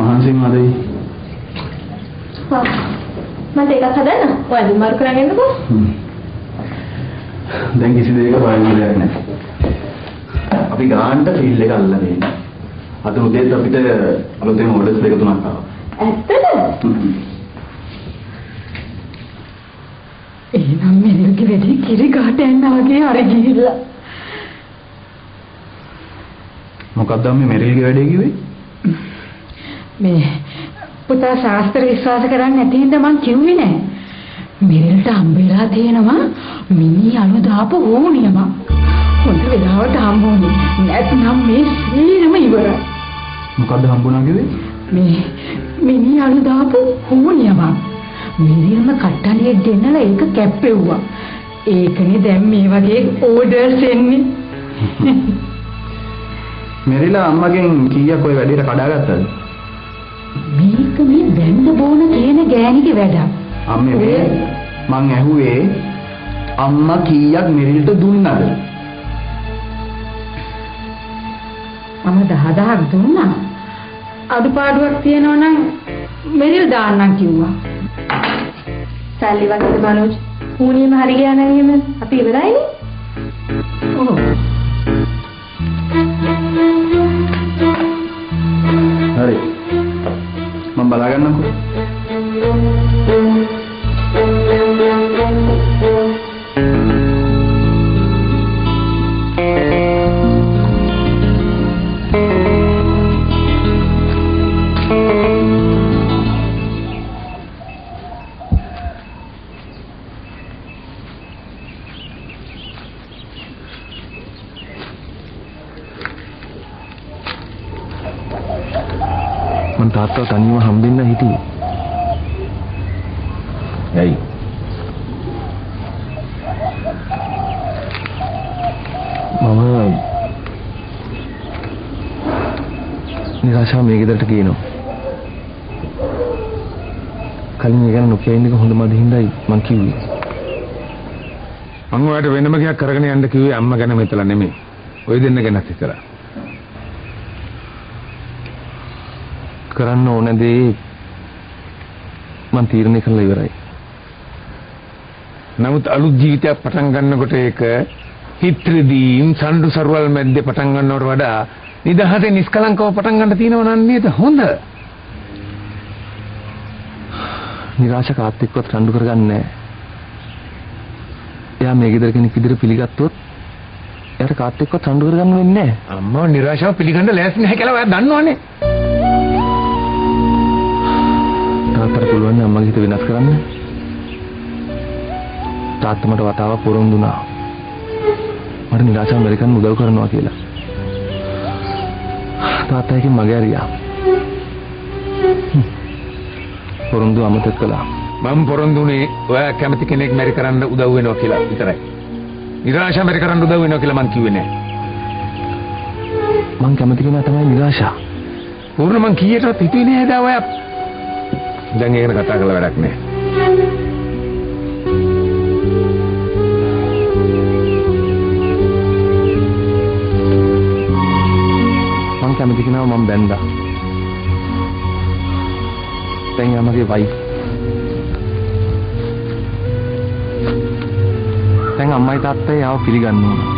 මහන්සි මාදේ. මට එකක් හදන්න. ඔයාලා මාරු කරගෙන එන්නකෝ. දැන් කිසි දෙයක වයින් දෙයක් නැහැ. අපි ගානට ෆීල්ඩ් එක අල්ලලා ඉන්නේ. අද උදේත් අපිට අලුතෙන් ඕඩර්ස් දෙක තුනක් ආවා. ඇත්තද? එහෙනම් මෙල්ලගේ වැඩි කිරි ගහට යනවා වගේ අර ගිහිල්ලා. මොකක්ද මේ මෙරිල්ගේ වැඩේ කිව්වේ? මේ පුතා ශාස්ත්‍ර විශ්වාස කරන්නේ නැති හින්දා මං කිව්වේ නෑ. මෙරිල්ට හම්බෙලා තියෙනවා මිනි අලු දාපු ඕනියම. හොඳ වෙලාවට හම්බුනේ. නැත්නම් මේ සීරම ඉවරයි. මොකද්ද හම්බුණා කිව්වේ? මේ මිනි අලු දාපු ඕනියම. මෙරිල්ම කට්ටනියෙක් ගෙනලා ඒක කැප්පෙව්වා. ඒකනේ දැන් මේ වගේ ඕඩර්ස් එන්නේ. මෙරිලා අම්මගෙන් කීයක් ඔය වැඩේට කඩාගත්තද? මේක මේ වැන්න බෝන කියන ගෑණිගේ වැඩක්. අම්මේ මේ මං ඇහුවේ අම්මා කීයක් මෙරිල්ට දුන්නද? මම 10,000ක් දුන්නා. අඩුපාඩුවක් තියෙනවා නම් මෙරිල් දාන්නම් කිව්වා. සල්ලි වගේ මනෝජ් හුණියම හරි ගියා නම් එහෙම අපි ඉවරයිනේ. ඔව්. හරි. මම බලා ගන්නම්කෝ. තාත්තා තනියම හම්බෙන්න හිටියේ. ඇයි? මම නිරාශා මේ ගෙදරට කියනවා. කලින් ඒ ගැන නොකිය ඉන්නක හොඳ මදි හින්දායි මං කිව්වේ. මං ඔයාලට වෙනම ගයක් කරගෙන යන්න කිව්වේ අම්මා ගැන මෙතලා නෙමෙයි. ඔය දෙන්න ගැනත් හිතලා. කරන්න ඕන දේ මං තීරණය කළා ඉවරයි. නමුත් අලුත් ජීවිතයක් පටන් ගන්නකොට ඒක හිත්‍රිදීන් සම්ඩු සරුවල් මැද්දේ පටන් ගන්නවට වඩා නිදහසේ නිස්කලංකව පටන් ගන්න තියෙනව නම් නේද හොඳ? නිරාශ කාත් එක්කවත් රණ්ඩු කරගන්නේ නැහැ. එයා මේ ගෙදර කෙනෙක් විදිහට පිළිගත්තොත් එයාට කාත් එක්කවත් රණ්ඩු කරගන්න වෙන්නේ නැහැ. අම්මා නිරාශාව පිළිගන්න ලෑස්ති නැහැ කියලා ඔයා දන්නවනේ. තාත්තට පුළුවන් නේ අම්මගේ හිත වෙනස් කරන්න. තාත්තා මට වතාවක් පොරොන්දු දුනා. මට නිරාශාව මෙරිකන් උදව් කරනවා කියලා. තාත්තා එකෙන් මගේ හරියා. පොරොන්දු අමතක කළා. මම පොරොන්දුනේ ඔයා කැමති කෙනෙක් මැරි කරන්න උදව් වෙනවා කියලා විතරයි. නිරාශාව මැරි කරන්න උදව් වෙනවා කියලා මං කිව්වේ නෑ. මං කැමති කෙනා තමයි නිරාශා. පූර්ණ මං කීයටවත් හිතුවේ නෑ දා ඔයා. දැන් ඒක කතා කරලා වැඩක් නෑ. මං කැමති කෙනාව මං බැන්දා. දැන් යමගේ වයිෆ්. දැන් අම්මයි තාත්තයි ආව පිළිගන්න ඕන.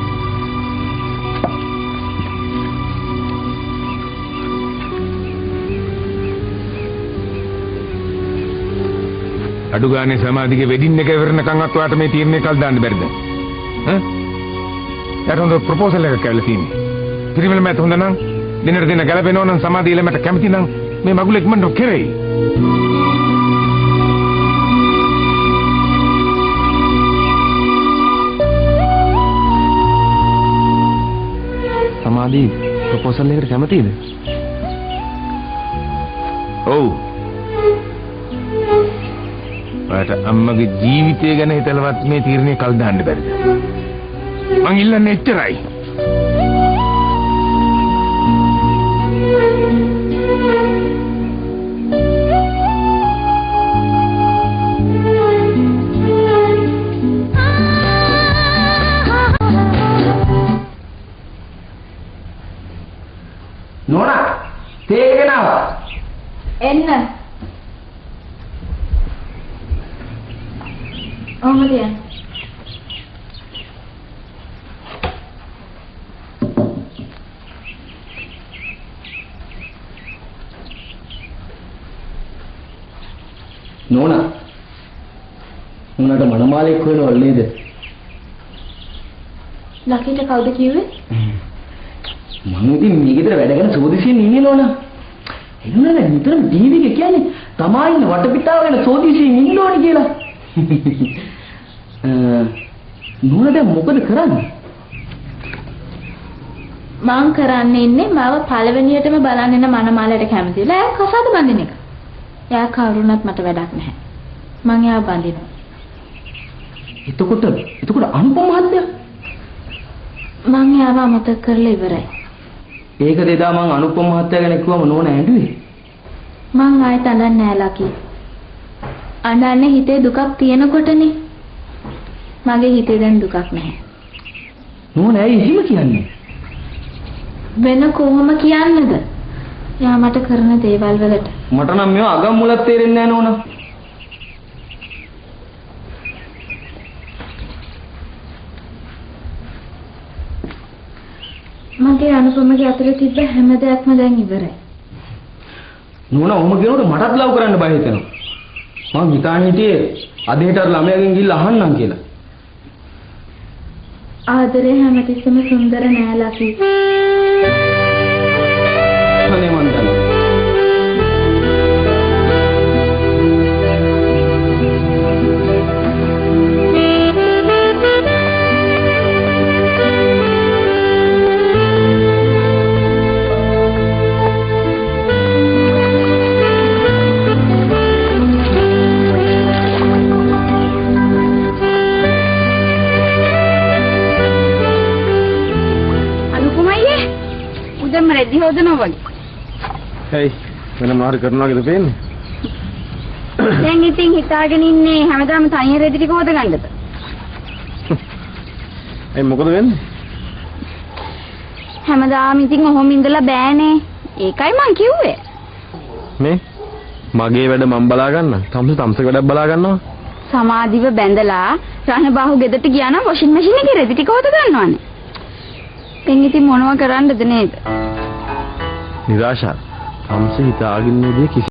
අඩු ගානේ සමාධිගේ වෙඩින් එක ඉවරනකන්වත් ඔයාට මේ තීරණය කල් දාන්න බැරිද? ඈ? යාට හොඳ ප්‍රොපෝසල් එකක් කියලා තියෙන්නේ. පිරිමල මත හොඳ නම් දිනට දින ගැලපෙනවා නම් සමාධිය ළමයට කැමති නම් මේ මගුලෙක් මන්ට කෙරෙයි. සමාධි ප්‍රොපෝසල් එකට කැමතිද? ඔව්. ඔයාට අම්මගේ ජීවිතය ගැන හිතලවත් මේ තීරණය කල් දාන්න බැරිද? මං ඉල්ලන්නේ එච්චරයි. නෝනා තේගෙන ආවා. එන්න. ඔහොමද? නෝනා උනාට මනමාලෙක් වෙනවල් නේද? ලකිට කවුද කිව්වේ? මම ඉතින් මේ ගෙදර වැඩ කරන සෝදිසියෙන් ඉන්නේ නෝනා. එන්නනේ නිතරම ටීවී එකේ කියන්නේ තමා ඉන්න වටපිටාව ගැන සෝදිසියෙන් ඉන්න ඕනේ කියලා. නෝනා දැන් මොකද කරන්නේ? මං කරන්නේ ඉන්නේ මාව පළවෙනියටම බලන්න එන මනමාලයට කැමතිලා එයා කසාද බඳින එක. එයා කවුරුණත් මට වැඩක් නැහැ. මං එයාව බඳිනවා. එතකොට අනුපම මහත්තයා මං එයාව අමතක කරලා ඉවරයි. ඒකද එදා මං අනුපම මහත්තයා ගැන කිව්වම නෝනා ඇඬුවේ. මං ආයෙත් අඬන්නේ නැහැ ලකි. අඬන්නේ හිතේ දුකක් තියෙනකොටනේ. මගේ හිතේ දැන් දුකක් නැහැ. නෝනා ඇයි එහෙම කියන්නේ? වෙන කොහොම කියන්නද? යා මට කරන දේවල් වලට. මට නම් මේව අගම් මුලක් තේරෙන්නේ නැහැ නෝනා. මගේ අනුපමගේ අතේ තිබ්බ හැම දෙයක්ම දැන් ඉවරයි. නෝනා ඔහොම කියනකොට මටත් ලව් කරන්න බය හිතෙනවා. මං හිතාන හිටියේ අදේට අර ළමයාගෙන් ගිහිල්ලා අහන්නම් කියලා. ආදරේ හැමතිස්සෙම සුන්දර නෑ ලකි. අනේ මන් දන්නවා. රෙදි හොදනවා වගේ. හයි වෙන මොනවාරි කරනවාද පේන්නේ? දැන් ඉතින් හිතාගෙන ඉන්නේ හැමදාම තනිය රෙදි ටික හොදගන්නද? මොකද වෙන්නේ? හැමදාම ඉතින් ඔහොම ඉඳලා බෑනේ. ඒකයි මං කිව්වේ. මේ මගේ වැඩ මම බලා ගන්න. තම්සක වැඩක් බලා ගන්නවා. සමාධිව බැඳලා රණබාහුව ගෙදරට ගියා නම් වොෂින් මැෂින් එකේ රෙදි ටික හොද ගන්නවානේ. දැන් ඉතින් මොනව කරන්නද නේද? නිරාශා. තම්ස හිතාගෙන ඉන්නේ